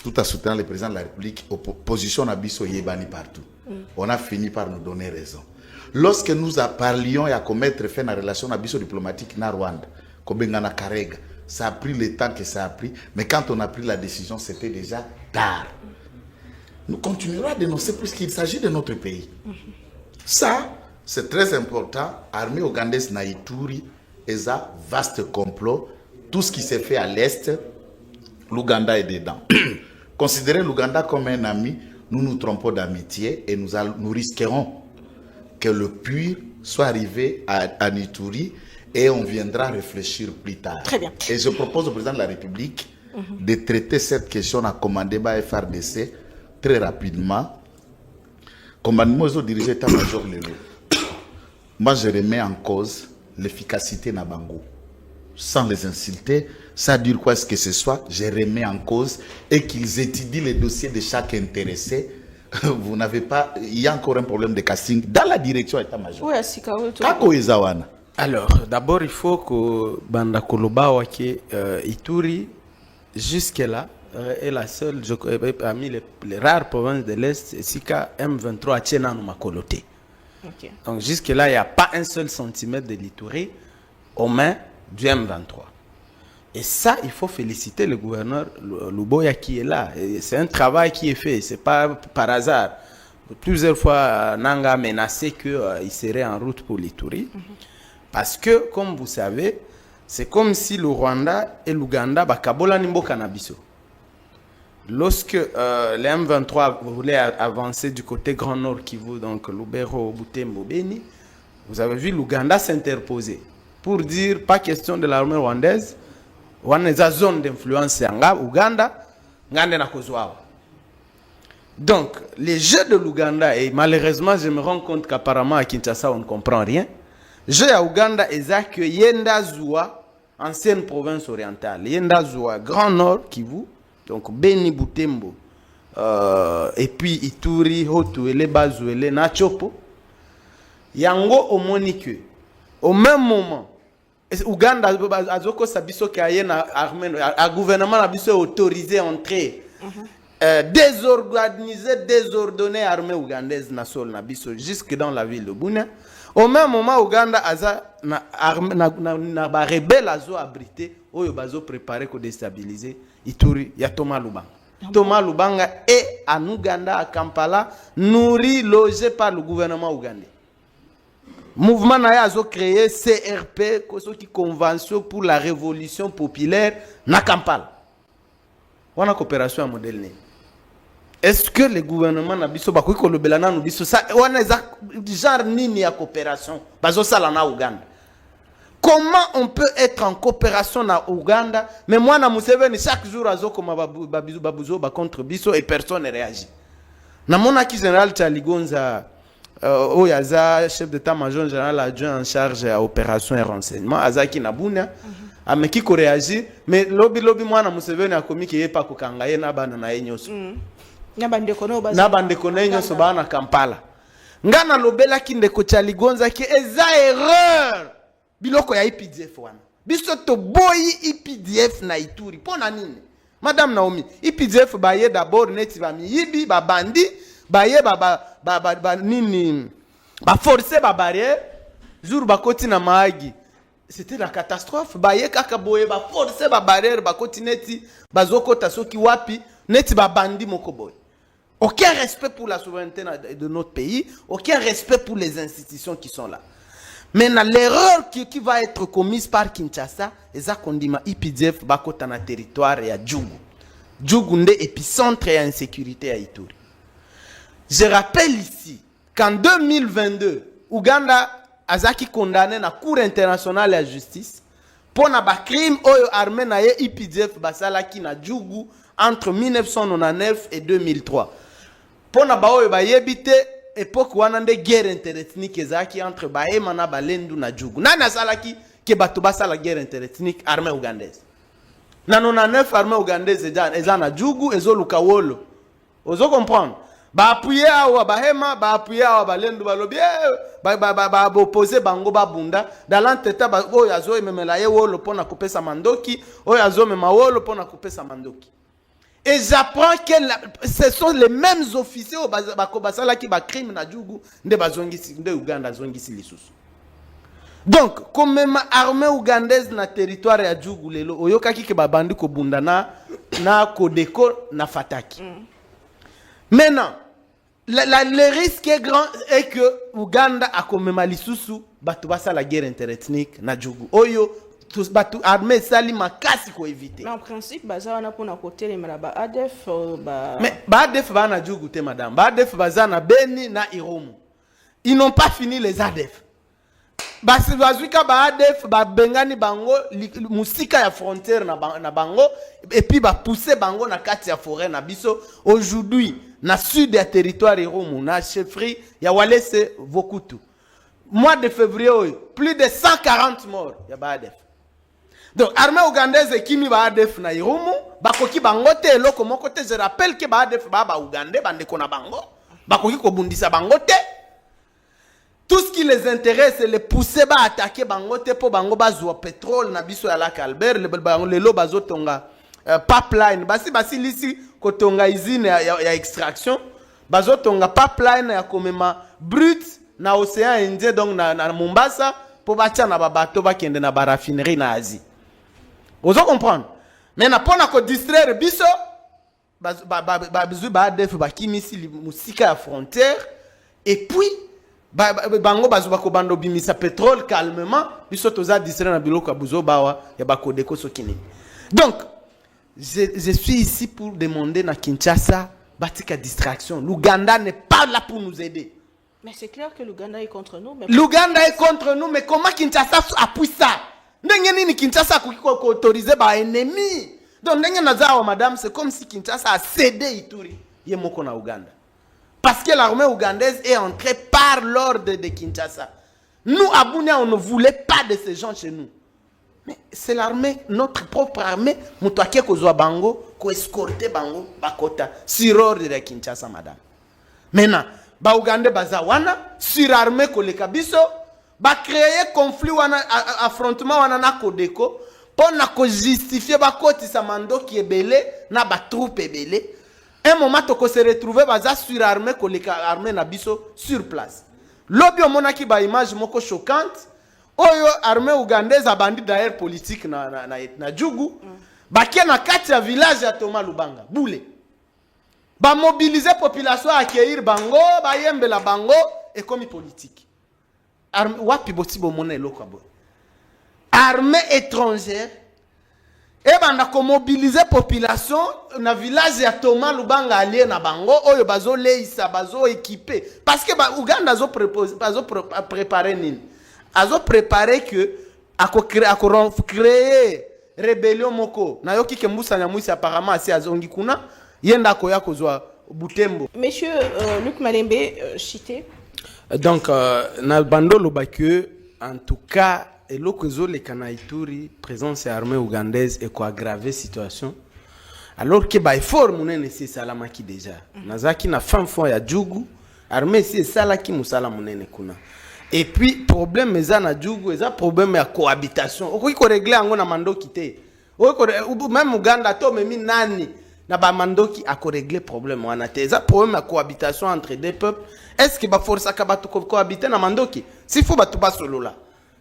tout en soutenant le président de la République, opposition à Bisso Yebani partout. On a fini par nous donner raison. Lorsque nous parlions et à commettre fait une relation à Bisso diplomatique na Rwanda, Kobengana Karega, ça a pris le temps que ça a pris, mais quand on a pris la décision, c'était déjà tard. Nous continuerons à dénoncer puisqu'il s'agit de notre pays. Ça, c'est très important. Armée ougandaise na Ituri, et ça, vaste complot. Tout ce qui s'est fait à l'Est, l'Ouganda est dedans. Considérer l'Ouganda comme un ami, nous nous trompons d'amitié et nous risquerons que le puits soit arrivé à Ituri et on viendra réfléchir plus tard. Très bien. Et je propose au président de la République de traiter cette question à commander par FRDC très rapidement. Commandement aux dirigeants état-major Lelo. Moi, je remets en cause l'efficacité Nabango. Sans les insulter, ça dure quoi ce que ce soit, je remets en cause et qu'ils étudient les dossiers de chaque intéressé. Vous n'avez pas, il y a encore un problème de casting dans la direction état-major. Oui, c'est Kako Izawana. Alors, d'abord, il faut que Banda Koloba Wake Ituri, jusque-là, est la seule, parmi les rares provinces de l'Est, Sika M23 à Tchénan Makoloté. Okay. Donc, jusque-là, il n'y a pas un seul centimètre de l'Ituri aux mains du M23. Et ça, il faut féliciter le gouverneur Luboya qui est là. C'est un travail qui est fait, ce n'est pas par hasard. Plusieurs fois, Nanga a menacé qu'il serait en route pour l'Ituri. Parce que, comme vous savez, c'est comme si le Rwanda et l'Ouganda bakabola nimbo cannabis. Lorsque les M23 voulaient avancer du côté Grand Nord Kivu, donc Lubero, Butembo, Beni, vous avez vu l'Ouganda s'interposer pour dire pas question de l'armée rwandaise, on a une zone d'influence en Ouganda, donc les jeux de l'Ouganda, et malheureusement je me rends compte qu'apparemment à Kinshasa on ne comprend rien, jeux à Ouganda est que Yenda Zoua, ancienne province orientale, Yenda Zoua, Grand Nord Kivu, donc Beni Butembo, et puis Ituri, Hotuele, Bazuele, Nachopo, Yango Omonike. Au même moment, Ouganda azoko sabiso kayena armée, a gouvernement a biso autorisé entrer désordonné armée ougandaise na sol na biso jusque dans la ville de Bunia. Au même moment Ouganda aza na ba rebelle azo abrité oyo bazo préparer ko déstabiliser Ituri ya Thomas Lubanga. Thomas Lubanga est en Ouganda à Kampala, nourri logé par le gouvernement ougandais. Mouvement a créé CRP, Convention pour la Révolution Populaire, na Kampala. On a coopération à modèle. Est-ce que le gouvernement n'a pas dit que le Belana nous dit ça? On a genre nini à coopération. Bazo sala na Ouganda. Comment on peut être en coopération na Ouganda, mais moi na Museveni chaque jour azo comme babuzo ba contre biso et personne ne réagit. Na mona ki général Chaligonza Oyaza, chef d'état-major général adjoint en charge à opération et renseignement, Azaki Nabunia, mais qui réagit, mais lobby moi na Museveni a commis qui est pas kokangaye na bana na enyoso. Na bande kono enyoso bana Kampala. Ngana lobela ki ndeko Chaligonza ki eza erreur. Biloko ya IPDF wana. Biso to boyi IPDF na Ituri. Pona nini? Madame Naomi, IPDF baye d'abord neti ba miyibi ba bandi. Baye nini ba forcer ba barrière jour ba koti na maagi, c'était la catastrophe. Baye kaka boye ba forcer ba barrière ba koti neti bazokota soki wapi neti ba bandi moko boy. Aucun respect pour la souveraineté de notre pays, aucun respect pour les institutions qui sont là. Maintenant l'erreur qui va être commise par Kinshasa, eza kondima IPDF ba kota na territoire ya Djougou. Djougou nde épicentre ya insécurité à Ituri. Je rappelle ici qu'en 2022, Ouganda azaki condamné na Cour internationale de justice pour na ba crime oyo armé na ye IPDF basalaki na Djougou entre 1999 et 2003. Pour na ba oyo ba yebite époque wana nde guerre interethnique ezaki entre Bahema na Balendu na Djougou. Nani asalaki ke bato basala guerre interethnique armée ougandaise. Na 99 armée ougandaise eza na Djougou ezoluka wolo. Ozo comprendre? Ba appuyer awa Bahema, ba appuyer awa Balendu balobi ba opposer bango ba bunda dans l'entête ba oyo azo memela ye wolo pona kopesa mandoki, oyo azo mema wolo pona kopesa mandoki. Et j'apprends que ce sont les mêmes officiers au Bakobasala qui ba crime na Djougou nde bazongisi nde Uganda zongisi lisusu. Donc comme même armée ougandaise na territoire ya Djougou lelo oyokaki ke babandi ko bunda na Kodeko na Fataki. Maintenant le risque est grand est que Uganda a comme même lisusu batu basa la guerre interethnique na Djougou. Oyo tous batu armée sali makasi ko éviter. Mais en principe baza wana pona côté les malaba ADF Mais ADF va na Djougou te madame. ADF baza na Beni na Irumu. Ils n'ont pas fini les ADF. Basi bazuika ba ADF ba bengani bango musika ya frontière na bango et puis ba pousser bango na kati ya forêt na biso aujourd'hui na sud ya territoire Irumu na chefferie ya Walese Vokutu. Mois de février plus de 140 morts ya ba ADF. Donc armée ougandaise kimi ba ADF na Irumu bakoki bango te eloko moko te. Je rappelle que ba ADF ba Ougandais bandeko na bango bakoki ko bundisa bango te. Tout ce qui les intéresse c'est les pousser ba attaquer bango te po bango bazwa pétrole na biso ya lac Albert le lo bazotonga pipeline basi lisi kotonga usine ya extraction bazotonga pipeline ya komema brut na océan Indien donc na Mombasa po batia na babato bakende na ba raffinerie na Asie. Vous comprenez? Mais na pona ko distraire biso ba ADF ba kimisi musika ya frontière et puis bango bazuba ko bando bimisa pétrole calmement biso toza distraire na biloko buzo bawa ya ba Kodeko sokini. Donc je suis ici pour demander na Kinshasa batika distraction. L'Ouganda n'est pas là pour nous aider. Mais c'est clair que l'Ouganda est contre nous. L'Ouganda est contre nous, mais comment Kinshasa appuie ça? Ndenge nini Kinshasa ko autoriser ba ennemi? Donc ndenge nazawa madame, c'est comme si Kinshasa a cédé Ituri yemoko na Ouganda. Parce que l'armée ougandaise est entrée par l'ordre de Kinshasa. Nous, à Bunia, on ne voulait pas de ces gens chez nous. Mais c'est l'armée, notre propre armée, Moutouaké Kozwa Bango, qui escorté Bango, Bakota, sur ordre de Kinshasa, madame. Maintenant, ba Ougandais bazawana, sur armée Koleka Biso, ba créer conflit wana affrontement wana na Kodeko, pour na ko justifier ba koti sa mando qui est belé, na ba troupe belé. Un moment toko se retrouver baza sur armée Koleka armée na biso sur place. Lobi omona ki ba image moko choquante. Oyo armée ougandaise a bandi d'ailleurs politique na Djougou. Ba ki na kati ya village ya Thomas Lubanga, Boule. Ba mobiliser population accueillir bango, ba yembela bango et comme politique. Wapi boti bo mona eloko abo. Armée étrangère et banda ko mobiliser population na village ya Thomas Lubanga allié na bango oyo bazo leisa bazo équipé parce que Uganda zo préparer nini azo préparer que ako créer rébellion moko na yoki ke Mbusa Nyamwisi apparemment asi azongi kuna yenda ko ya kozwa Butembo. Monsieur Luc Malembe cité donc na bandolo ba que en tout cas et l'okozo le Kanaituri présence armée ougandaise et quoi aggraver situation alors que ba effort munene c'est salamaki déjà nazaki na fin fond ya Djougou armée c'est salaki musala munene kuna et puis problème eza na Djougou eza problème ya cohabitation okoki ko régler ngo na mandoki te même Uganda to memi nani na ba mandoki a ko régler problème wana te eza problème ya cohabitation entre deux peuples est-ce que ba force ka batu cohabiter na mandoki s'il faut batu ba solo là.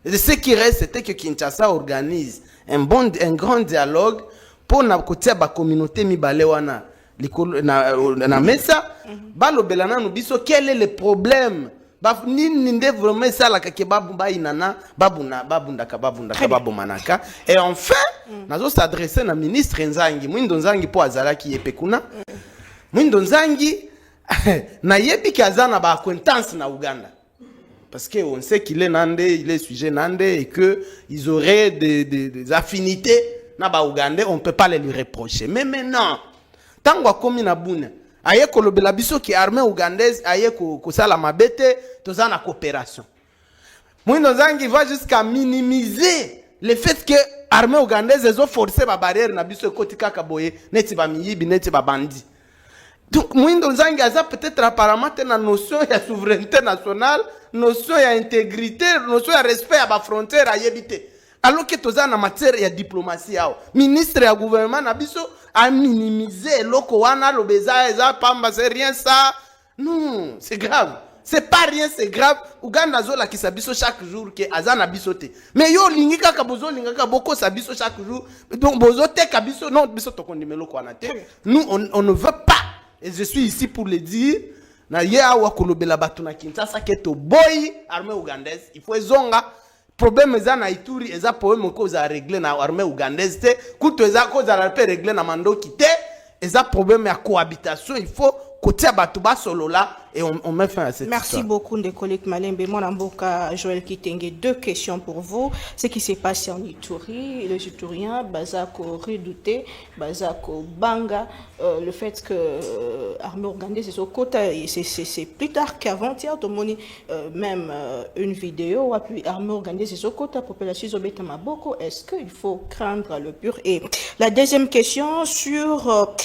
Et ce qui reste, c'était que Kinshasa organise un grand dialogue pour na côté ba communauté mibale wana na mesa balo belana no biso quel est le problème ba ninde vraiment ça la ke babu ba inana babuna babundaka babu manaka et enfin nazo s'adresser na ministre Nzangi Mwindo Nzangi po azalaki yepekuna Mwindo Nzangi na yebi kazana ba acquaintance na Uganda. Parce qu'on sait qu'il est nandé, il est sujet nandé et qu'ils auraient des affinités. Naba Ougandais, on ne peut pas les lui reprocher. Mais maintenant, tant qu'on a commis na boune, aye ko le belabiso qui est armée ougandaise, aye ko sala mabete, tous en coopération. Mwindo Nzangi va jusqu'à minimiser le fait que l'armée ougandaise ils ont forcé la barrière na biso koti kaka boye, neti ba miyibi, neti ba bandi. Donc Mwindo Nzangi a peut-être apparemment une notion de souveraineté nationale, notion d'intégrité, notion de respect à la frontière à yébité. Alors que tout ça en matière de diplomatie, ministre et gouvernement nabiso à minimiser loko wana lobeza eza pamba c'est rien ça. Non, c'est grave. C'est pas rien, c'est grave. Uganda zo la ki sabiso chaque jour que azana bisote. Mais yo lingi kaka bozo linga kaka boko sabiso chaque jour. Donc bozo te kabiso non biso to kondime loko wana te. Nous on ne veut pas. Et je suis ici pour le dire. Na ye awa kolobela batu na Kinshasa ke to boy armée ougandaise. Il faut ezonga. Problème eza na Ituri eza problème ko za régler na armée ougandaise te. Kuto eza ko za la régler na Mandoki te. Eza problème ya cohabitation. Il faut côté Batouba solo là et on met fin à cette Merci histoire. beaucoup, Ndekolik Malembe. Mon amboka Joël Kitenge, 2 questions pour vous. Ce qui s'est passé en Ituri, les Ituriens, Bazako redouté, Bazako Banga, le fait que l'armée organise c'est au quota, c'est plus tard qu'avant-hier, même une vidéo, et puis l'armée organise c'est au quota, population Zobetama Boko, est-ce qu'il faut craindre le pur? Et la deuxième question sur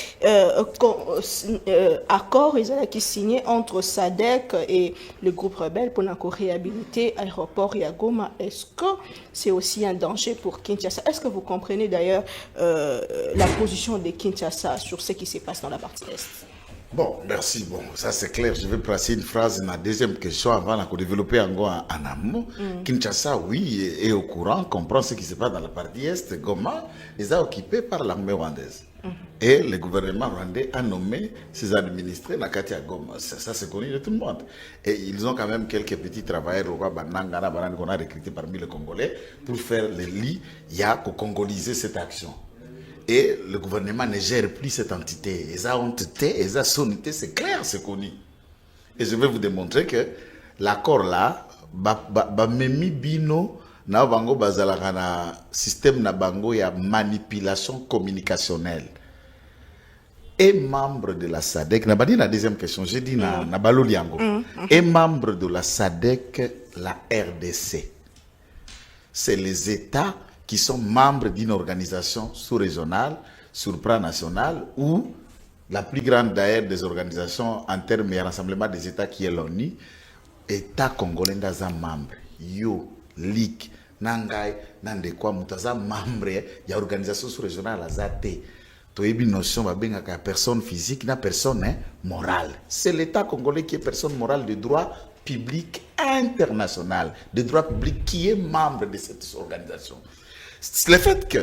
accord qui signé entre SADC et le groupe rebelle pour réhabiliter l'aéroport Yagoma. Est-ce que c'est aussi un danger pour Kinshasa? Est-ce que vous comprenez d'ailleurs la position de Kinshasa sur ce qui se passe dans la partie Est? Bon, merci. Bon, ça c'est clair. Je vais placer une phrase dans la deuxième question avant de développer en amont. Kinshasa, oui, est au courant, comprend ce qui se passe dans la partie Est. Goma est occupé par l'armée rwandaise. Et le gouvernement rwandais a nommé ses administrés Nakati à Goma. Ça c'est connu de tout le monde. Et ils ont quand même quelques petits travailleurs au Banangana, qu'on a recrutés parmi les Congolais pour faire le lit. Il y a qu'au congoliser cette action. Et le gouvernement ne gère plus cette entité. Ils ont honteté, ils ont sonité, c'est clair, c'est connu. Et je vais vous démontrer que l'accord là, Memi Bino, na bango bazalaka na système na bango ya manipulation communicationnelle. Et membre de la SADC, n'a pas dit la deuxième question, j'ai dit na baloliango. Et membre de la SADC, la RDC. C'est les États qui sont membres d'une organisation sous-régionale, sur le plan national, ou la plus grande d'ailleurs des organisations en termes de rassemblement des États qui est l'ONU, État congolais dans un membre. Yo, Ligue, Nangai, Nandekwa, Mutaza, membre, il y a organisation sous-régionale à Zate. Tu as une notion, de personne physique, na personne morale. C'est l'État congolais qui est personne morale de droit public international, de droit public qui est membre de cette organisation. Le fait que,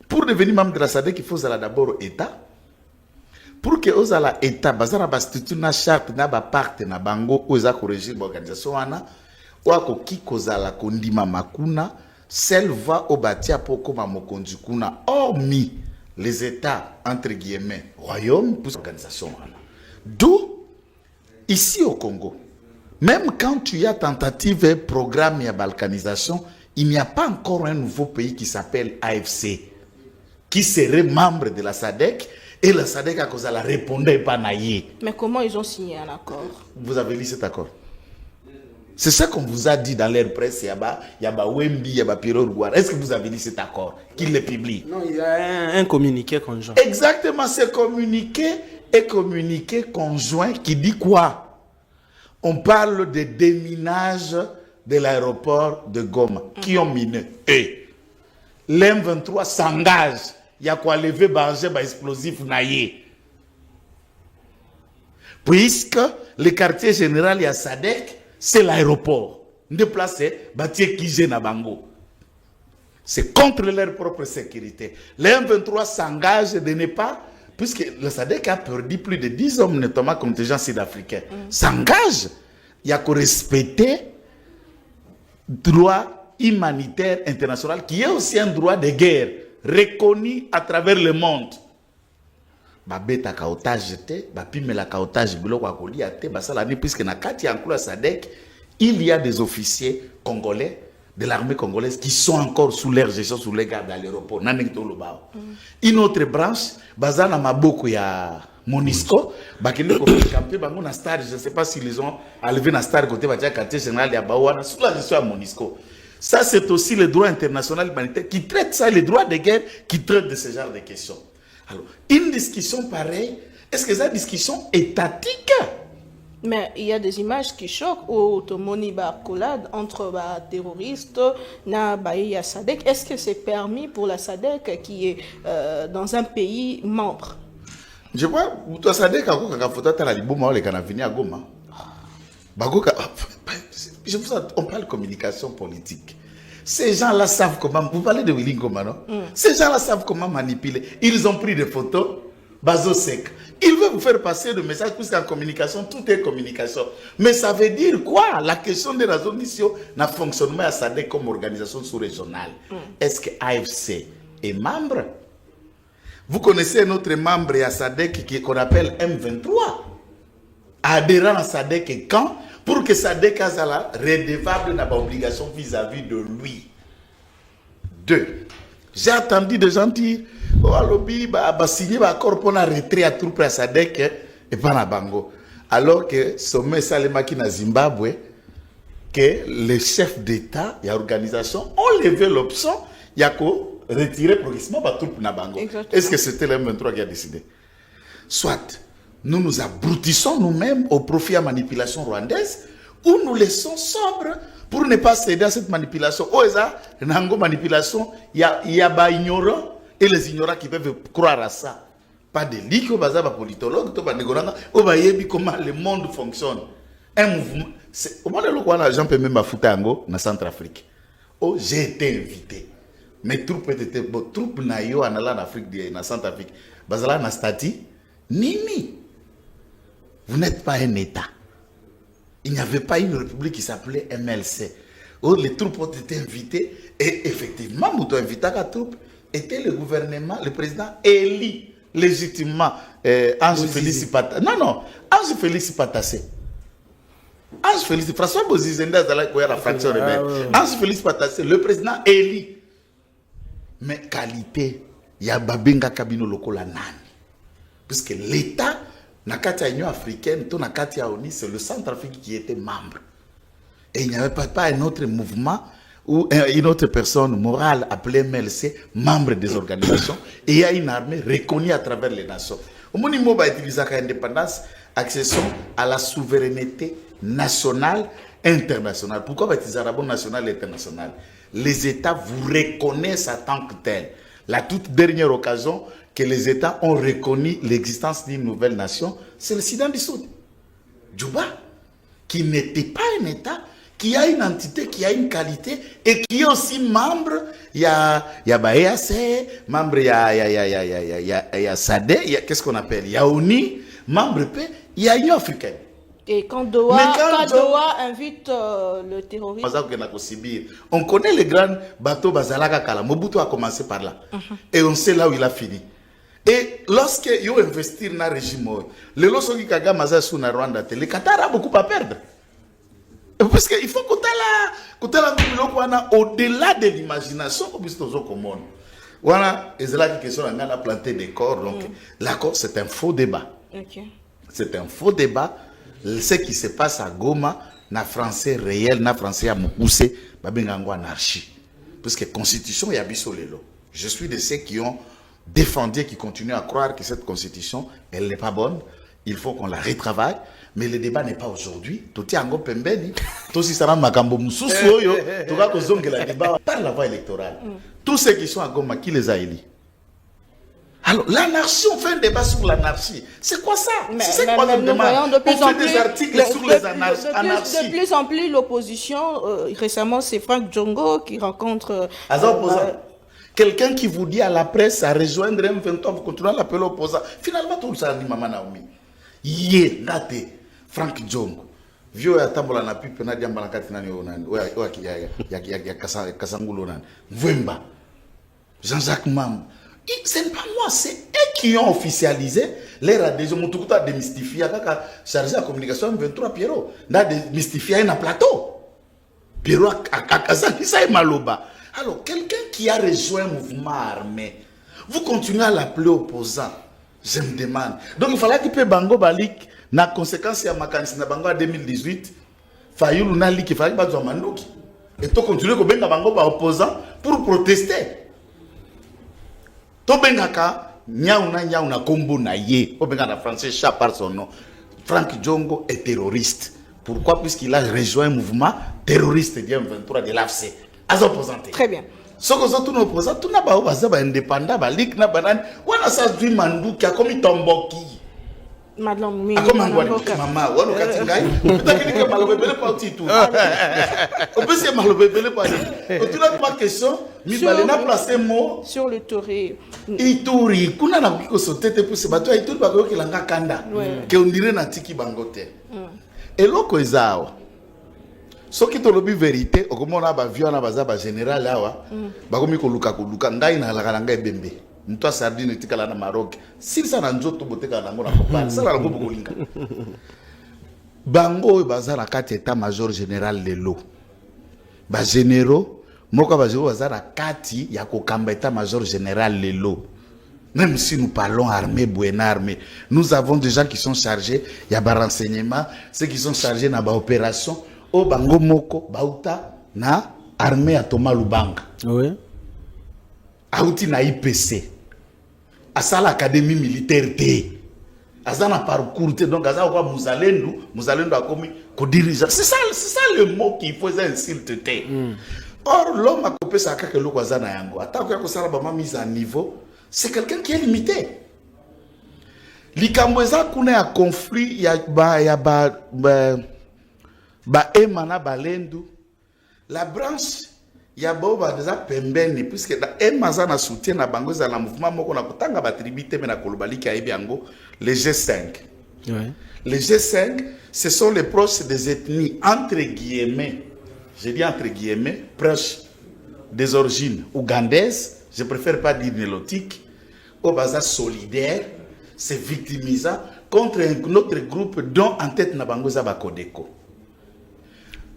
pour devenir membre de la SADC, il faut d'abord État. Pour que vous ayez l'État, vous avez une charte, vous avez un pacte, vous avez un régime d'organisation, vous avez un kondima makuna, celle va au bâtir pour comme mokondikuna, hormis les États, entre guillemets, royaumes, pour l'organisation. D'où, ici au Congo, même quand il y a tentative et programme et balkanisation, il n'y a pas encore un nouveau pays qui s'appelle AFC, qui serait membre de la SADC, et la SADC a causé la répondait pas naïe. Mais comment ils ont signé un accord? Vous avez lu cet accord? C'est ça qu'on vous a dit dans l'air presse, il y a Wembi, il y a Piro Rwanda. Est-ce que vous avez lu cet accord? Qu'il le publie? Non, il y a un communiqué conjoint. Exactement, c'est communiqué conjoint qui dit quoi? On parle de déminage de l'aéroport de Goma, qui ont miné. Et l'M23 s'engage. Il y a quoi lever banger explosif naïe. Puisque le quartier général, il y a SADC, c'est l'aéroport. Déplacé, bâtir Kizé Nabango. C'est contre leur propre sécurité. Les M23 s'engagent de ne pas, puisque le SADC a perdu plus de 10 hommes, notamment contingent sud-africain, s'engage. Il y a qu'à respecter le droit humanitaire international, qui est aussi un droit de guerre, reconnu à travers le monde. Babeta kaotage te, bapimela kaotage biloko akoli ate, basalani puisque na kati yankula SADC, il y a des officiers congolais de l'armée congolaise qui sont encore sous leur gestion, sous les gardes à l'aéroport. Une autre branche, bazana maboko ya Monisco, bakende ko camper bango na stade, je ne sais pas s'ils les ont enlevé na stade côté batia quartier général ya Bawana sous la gestion à Monisco. Ça c'est aussi le droit international humanitaire qui traite ça, les droits de guerre qui traite de ce genre de questions. Alors, une discussion pareille, est-ce que c'est une discussion étatique? Mais il y a des images qui choquent au Tomoni Barcolade entre terroristes et SADC. Est-ce que c'est permis pour la SADC qui est dans un pays membre? Je vois, toi SADC a photo à la Liboma, les Canavini à Goma. On parle communication politique. Ces gens-là savent comment. Vous parlez de Willy Ngoma, non? Ces gens-là savent comment manipuler. Ils ont pris des photos, bazo sec. Ils veulent vous faire passer le message, puisqu'en communication, tout est communication. Mais ça veut dire quoi? La question de la zone mission n'a fonctionnement à SADC comme organisation sous-régionale. Est-ce que AFC est membre? Vous connaissez notre membre à SADC qu'on appelle M23, adhérent à SADC et quand? Pour que SADC soit redevable n'a pas obligation vis-à-vis de lui. 2. J'ai entendu des gens dire oh, lobby, signer un accord pour la retrait à troupes à SADC et pas à Bango. Alors que sommet Salemaki na Zimbabwe, que les chefs d'État et organisation ont levé l'option, il y a qu'au retirer progressivement les troupes na Bango. Est-ce que c'était le M23 qui a décidé? Soit nous nous abrutissons nous-mêmes au profit à manipulation rwandaise, ou nous laissons sobre pour ne pas céder à cette manipulation. Oh, ça, une manipulation, il y a des ignorants et les ignorants qui peuvent croire à ça. Pas de ligue, pas de politologue, pas de négociant, comment le monde fonctionne. Un mouvement. Au moment où l'agent peut même foutre en Centrafrique. Oh, j'ai été invité. Mes troupes étaient troupes naïo en allant en Afrique, en Centrafrique. Bazala na stati, Nimi. Vous n'êtes pas un État. Il n'y avait pas une république qui s'appelait MLC. Oh, les troupes ont été invitées et effectivement, nous avons invité à troupes était le gouvernement, le président élu légitimement Ange Félix Patassé. Non, Ange Félix Patassé. Ange Félix, François Bozizenda, la fraction rebelle. Ange Félix Patassé, le président élu. Mais qualité, il y a Babenga Kabino Lokola Nani. Puisque l'État, Nakati Union africaine, Nakati ONU, c'est le Centrafrique qui était membre. Et il n'y avait pas un autre mouvement ou une autre personne morale appelée MLC, membre des organisations, et il y a une armée reconnue à travers les nations. Au moment où on va utiliser l'indépendance, accession à la souveraineté nationale, internationale. Pourquoi on va utiliser la nationale et internationale? Les États vous reconnaissent en tant que tels. La toute dernière occasion que les États ont reconnu l'existence d'une nouvelle nation, c'est le Soudan du Sud. Djouba, qui n'était pas un État, qui a une entité, qui a une qualité et qui est aussi membre. Il y a EAC, membre, il y a SADC, qu'est-ce qu'on appelle? Il y a ONU, membre P, il y a Union africaine. Et quand Doha invite le terrorisme. On connaît les grands bateaux Bazalaka Kala. Mobutu a commencé par là. Et on sait là où il a fini. Et lorsqu'il a investi dans le régime, le Losoki Kagame sous la Rwanda, le Qatar a beaucoup à perdre. Parce qu'il faut que au-delà de l'imagination, voilà, et c'est là que on a planté des corps. Donc, l'accord, c'est un faux débat. C'est un faux débat. Ce qui se passe à Goma, na français réel, na français à Moukoussé, babengango anarchie. Parce que la constitution, il y a bisolelo. Je suis de ceux qui ont défendu et qui continuent à croire que cette constitution, elle n'est pas bonne. Il faut qu'on la retravaille. Mais le débat n'est pas aujourd'hui. Tout est en pembeni. Tout si ça rend makambo mususu yo. Tout va que zongue la débat par la voie électorale. Tous ceux qui sont à Goma, qui les a élus? Alors, l'anarchie, on fait un débat sur l'anarchie. C'est quoi ça? C'est quoi le débat? On fait des articles sur les anarchies. De plus en plus, l'opposition, récemment, c'est Franck Djongo qui rencontre... Quelqu'un qui vous dit à la presse à rejoindre M23, vous continuez à l'appeler opposant. Finalement, tout ça, dit Maman Naomi. Yé, nate, Franck Djongo. Vieux à Tambola na pipe na diamba na katina ni onan. Ya Kasangulo nan. Vwemba. Jean-Jacques Mam. Ce n'est pas moi, c'est eux qui ont officialisé leur adhésion. Mon tout a démystifié, chargé la communication M23 Pierrot. N'a démystifié un plateau. Pierrot a Kazan, ça est maloba. Alors, quelqu'un qui a rejoint un mouvement armé, vous continuez à l'appeler opposant. Je me demande. Donc, il fallait qu'il peut Bango Balik, na conséquence à Makanis na Bango en 2018, Fayou Nali qui fallait pas Mandoki. Et tu continues à benga Bango opposant pour protester. To bengaka, nyauna kombo na ye. O benga na français chat par son nom. Franck Djongo est terroriste. Pourquoi? Puisqu'il a rejoint un mouvement terroriste du M23 de l'AFC. Az opposante. Très bien. Ce que nous avons opposé, tout n'a pas indépendant, ligue n'a pas on a ça du mandou qui a commis Tomboki. Madame Mimi, Maman, on a katingai. Peut-être que malobébélé pas tout. On peut se malobébélé pas. Tu n'as pas question, mais balena placé mot sur le Touré. Ituri, kuna na ko sauter pour se battre Ituri ba ko kilanga kanda. Que on dirait na tiki bangote. Et loko ezao. Ce qui est la vérité, au moment où on a vu un général là, bakomi ko luka ngai na la ngai bembe. Nto sardine tikala na Maroc. Si ça na nzoto boteka na ngona kopala, ça la ngoko linga. Bango bazara kati état major général lelo. Ba généraux moko bazara kati ya ko kamba état major général lelo. Même si nous parlons armée, bonne armée, nous avons des gens qui sont chargés, il y a des renseignements, ceux qui sont chargés dans des opérations, au bango moko, bauta, na armée à Thomas Lubanga. Oui. Aouti na IPC. À ça l'académie militaire T. À ça na parcours T. Donc à ça quoi Mouzalendo a commis co-dirigeant. C'est ça le mot qu'il faut insulte T. Or l'homme a coupé sa kake lo kwa na yango. Attends que ça ba mise à niveau. C'est quelqu'un qui est limité. Likamboza kuna ya conflit ya emana balendu. La branche ya boba déjà pembeni puisque emaza na soutien na bango za na mouvement moko na kutanga ba tribité mais na kolobaliki ayebi yango les G5. Ouais. Les G5 ce sont les proches des ethnies entre guillemets, je dis entre guillemets, proches des origines ougandaises. Je préfère pas dire nélotique, au bazar solidaire, se victimisant contre un autre groupe dont en tête Nabangoza Bakodeko.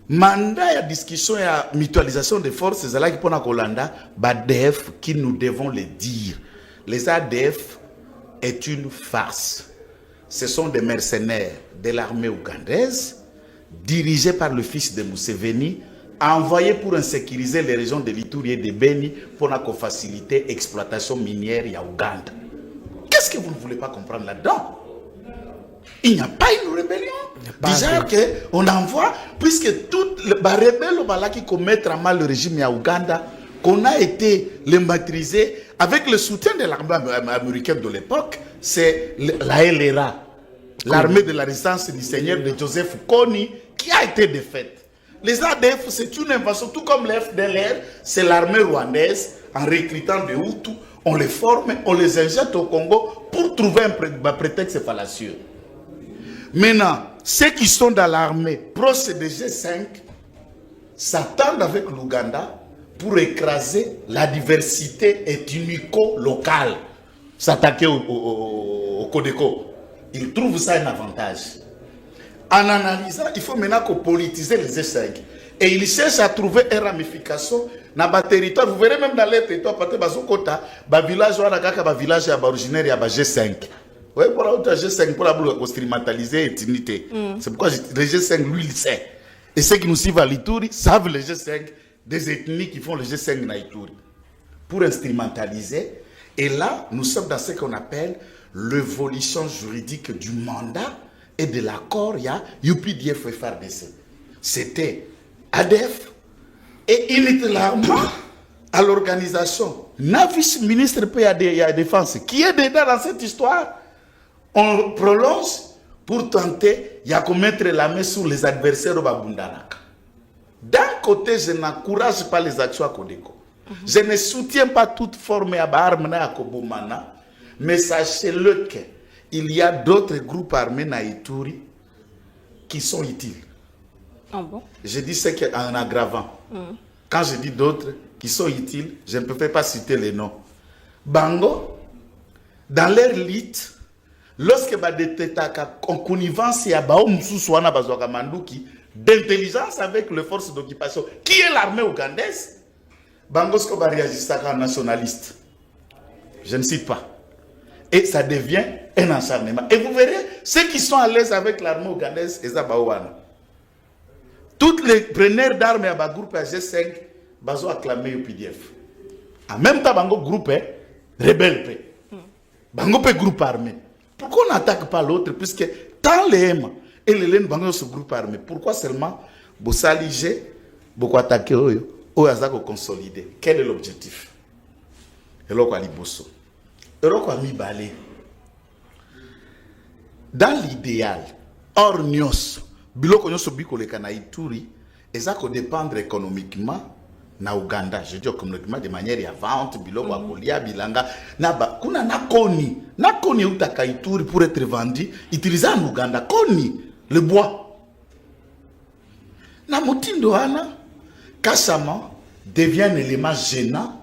Mandat ya discussion et mutualisation des forces, c'est là qui pona Kolanda, BADF, qui nous devons le dire. Les ADF est une farce. Ce sont des mercenaires de l'armée ougandaise, dirigés par le fils de Museveni, envoyé pour insécuriser les régions de l'Ituri et de Beni pour faciliter l'exploitation minière à Ouganda. Qu'est-ce que vous ne voulez pas comprendre là-dedans? Il n'y a pas une rébellion. Déjà qu'on envoie, puisque toutes les rebelles qui commettent mal le régime à Ouganda, qu'on a été les maîtriser avec le soutien de l'armée américaine de l'époque, c'est la LRA, l'armée de la résistance du seigneur de Joseph Kony, qui a été défaite. Les ADF, c'est une invasion, tout comme les FDLR, c'est l'armée rwandaise, en recrutant des Hutus, on les forme, on les injecte au Congo pour trouver un prétexte fallacieux. Maintenant, ceux qui sont dans l'armée, proches des G5, s'attendent avec l'Ouganda pour écraser la diversité ethnico-locale, s'attaquer au Codeco. Ils trouvent ça un avantage. En analysant, il faut maintenant politiser les G5. Et ils cherchent à trouver une ramification dans le territoire. Vous verrez même dans les territoires, parce que les villages, les villages originaires, il y a G5. Oui, pour la G5, pour la instrumentaliser l'ethnicité. C'est pourquoi le G5, lui, il sait. Et ceux qui nous suivent à l'Ituri savent les G5, des ethnies qui font le G5 dans l'Ituri. Pour instrumentaliser. Et là, nous sommes dans ce qu'on appelle l'évolution juridique du mandat et de l'accord, il y a UPDF et FARDC. C'était ADF et unilatéralement à l'organisation. Navis ministre de la Défense, qui est dedans dans cette histoire, on prolonge pour tenter de commettre la main sur les adversaires au Babundanaka. D'un côté, je n'encourage pas les actions à Kodeko. Je ne soutiens pas toute forme d'armes à Kobomana, mais sachez-le que il y a d'autres groupes armés na Ituri qui sont utiles. Ah bon? Je dis ce qu'en aggravant. Quand je dis d'autres qui sont utiles, je ne peux pas citer les noms. Bango, dans leur liste, lorsque en connivence il y a d'intelligence avec les forces d'occupation, qui est l'armée ougandaise, Bango Skoba réagit en nationaliste. Je ne cite pas. Et ça devient un acharnement. Et vous verrez, ceux qui sont à l'aise avec l'armée ougandaise, ils ont toutes les preneurs d'armes à groupe G5, ils ont acclamé le PDF. En même temps, Bango groupe rebelle. Bango peut groupe armé. Pourquoi on n'attaque pas l'autre, puisque tant les aime et les laines dans ce groupe armé, pourquoi seulement vous saligez, vous attaquez eux, ou à consolider? Quel est l'objectif? Et là, quoi, liboso. Et là, quoi, mi balé. Dans l'idéal, hors nyos, biloko nyos biko le kana Ituri, et ça qu'on dépendre économiquement na Uganda, je dis économiquement de manière ya vente, biloko akolia bilanga, naba kuna na koni utaka Ituri pour être vendu, utilisé en Uganda, koni le bois. Na mutindo ana, Kasama devient un élément gênant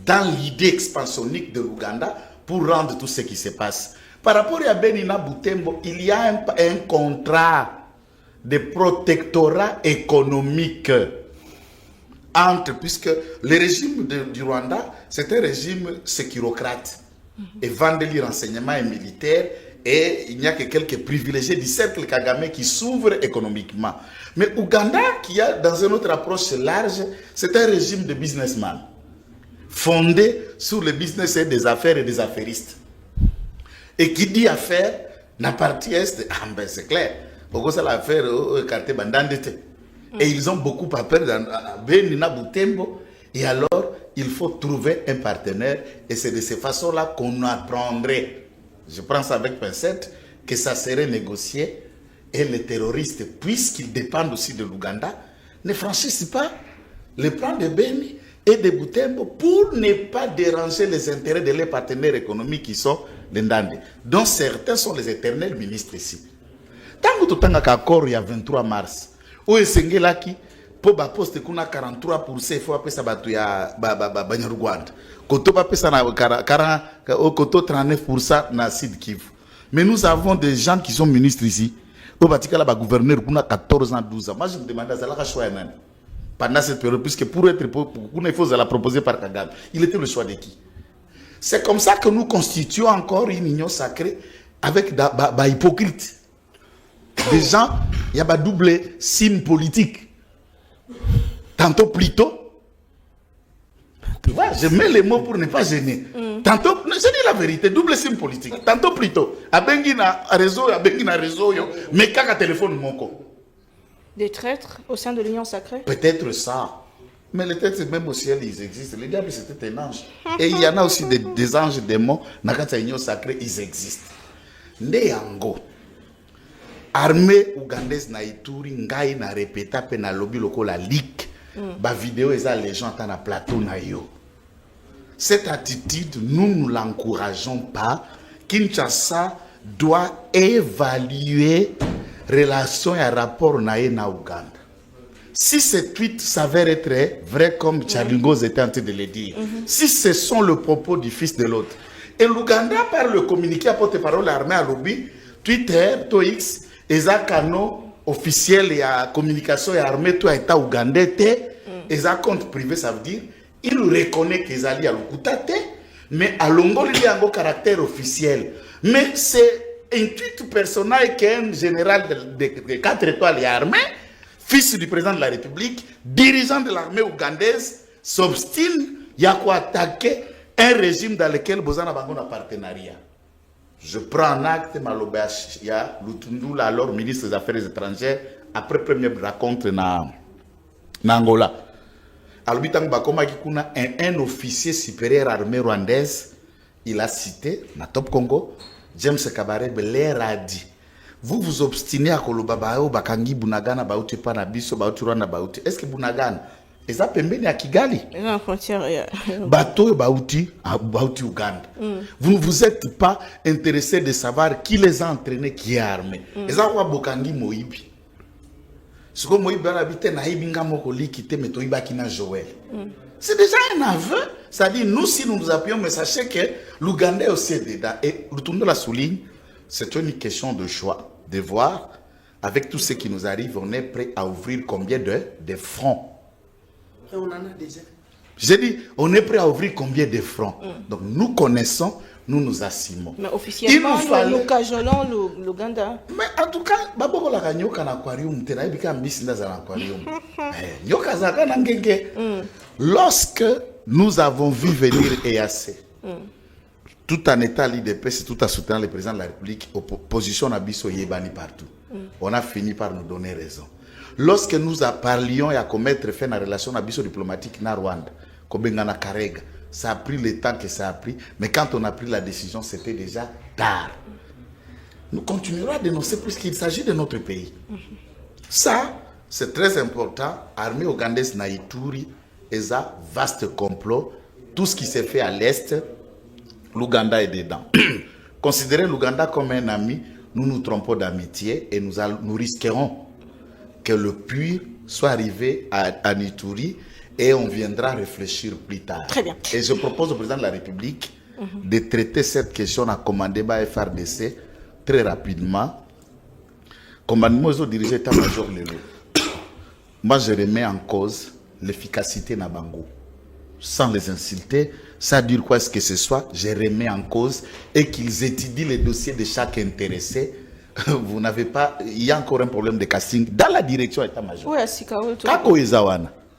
dans l'idée expansionnique de l'Ouganda pour rendre tout ce qui se passe. Par rapport à Benina Boutembo, il y a un contrat de protectorat économique entre, puisque le régime du Rwanda, c'est un régime sécurocrate et vend des renseignements et militaires, et il n'y a que quelques privilégiés du cercle Kagame qui s'ouvrent économiquement. Mais Ouganda, qui a dans une autre approche large, c'est un régime de businessman fondé sur le business et des affaires et des affairistes. Et qui dit affaires, la partie est, c'est clair. Pourquoi ça l'affaire au quartier Bandandete? Et ils ont beaucoup peur dans Benina Boutembo. Et alors, il faut trouver un partenaire. Et c'est de cette façon-là qu'on apprendrait, je prends ça avec pincette, que ça serait négocié. Et les terroristes, puisqu'ils dépendent aussi de l'Ouganda, ne franchissent pas le plan de Beni et de Boutembo pour ne pas déranger les intérêts de leurs partenaires économiques qui sont les Ndande, dont certains sont les éternels ministres ici. Tant que tu as un accord il y a 23 mars, où est-ce là-qui pour ba poste kuna 43%, il faut appeler ça batuya Banyaruganda. Koto ba pesa na 39% na Sud Kivu. Mais nous avons des gens qui sont ministres ici. Au Vatican, là, gouverneur, on a 14 ans, 12 ans. Moi, je me demande à Zalaka Chouanen. Pendant cette période, puisque pour être, il faut la proposer par Kagame. Il était le choix de qui? C'est comme ça que nous constituons encore une union sacrée avec des hypocrites. Des gens, il y a un double sim politique. Tantôt plutôt. Tu vois, je mets les mots pour ne pas gêner. Tantôt, je dis la vérité, double sim politique. Tantôt plutôt. Abengina réseau, mais quand téléphone moko. Des traîtres au sein de l'Union sacrée? Peut-être ça. Mais les traîtres, même au ciel, ils existent. Les diables, c'était un ange. Et il y en a aussi des anges démons. Dans l'Union sacrée, ils existent. Néango. Armée ougandaise na Ituri, ngai na répéta pe na lobby loko la leak. Ba vidéo eza les gens dans la plateau na yo. Cette attitude, nous ne l'encourageons pas. Kinshasa doit évaluer relation et rapport na Ouganda. Si ces tweets s'avèrent être vrais comme Charlingos était en train de le dire, si ce sont le propos du fils de l'autre, et l'Ouganda par le communiqué à porte-parole armée à lobby, Twitter, TOX, et ça canaux officiel et à communication et armée, tout État ougandais, et ça compte privé, ça veut dire, il reconnaît qu'ils allaient à l'Okutate, mais à Longo, il y a un caractère officiel. Mais c'est un tweet personnel qu'un général de 4 étoiles et armée, fils du président de la République, dirigeant de l'armée ougandaise, s'obstine, il y a quoi attaquer un régime dans lequel vous avez un partenariat. Je prends en acte, il y a Lutundula, alors ministre des Affaires étrangères, après première rencontre en Angola. Alors, un officier supérieur armée rwandaise, il a cité, na Top Congo, James Kabarebe, l'air a dit. Vous vous obstinez à Kolobabao, Bakangi, Bunagana, Bauti, Panabiso, Bauti, Rwanda, Bauti. Est-ce que Bunagana, est-ce que à Kigali? La frontière. Bateau, Bauti, Bauti, Uganda. Vous ne vous êtes pas intéressé de savoir qui les a entraînés, qui est armé. Est-ce que Bokangi Moïbi? Ce que Moïbi a habité, Naïbinga Mokoli, qui était Metoïba Kina Joël. C'est déjà un aveu. C'est-à-dire, nous, si nous nous appuyons, mais sachez que l'Ougandais aussi est dedans. Et retournons la souligne. C'est une question de choix, de voir, avec tout ce qui nous arrive, on est prêt à ouvrir combien de fronts. Et on en a déjà. J'ai dit, on est prêt à ouvrir combien de fronts. Donc nous connaissons, nous nous assumons. Mais officiellement, nous cajolons l'Ouganda. Mais en tout cas, Baboko la kanyoka na aquarium, tena ibika mbisi ndaza na aquarium. Nyoka zaka na ngenge. Lorsque nous avons vu venir EAC, tout en étant l'IDPS, tout en soutenant le président de la République, opposition à Bisso Yebani partout. On a fini par nous donner raison. Lorsque nous parlions à commettre fin à la relation à Bisso diplomatique na Rwanda, Kobengana Karega, ça a pris le temps que ça a pris, mais quand on a pris la décision, c'était déjà tard. Nous continuerons à dénoncer puisqu'il s'agit de notre pays. Ça, c'est très important. Armée ougandaise na Ituri, et ça, vaste complot. Tout ce qui s'est fait à l'Est, l'Ouganda est dedans. Considérer l'Ouganda comme un ami, nous nous trompons d'amitié et nous risquerons que le puits soit arrivé à Ituri et on viendra réfléchir plus tard. Très bien. Et je propose au président de la République de traiter cette question à commandé par FRDC très rapidement. Commandement aux dirigeants état-major Lelo. Moi, je remets en cause l'efficacité Nabango. Sans les insulter, ça dure quoi ce que ce soit, je remets en cause et qu'ils étudient les dossiers de chaque intéressé. Vous n'avez pas, il y a encore un problème de casting dans la direction état-major. Oui, à Sikawo. Kako Ezawana.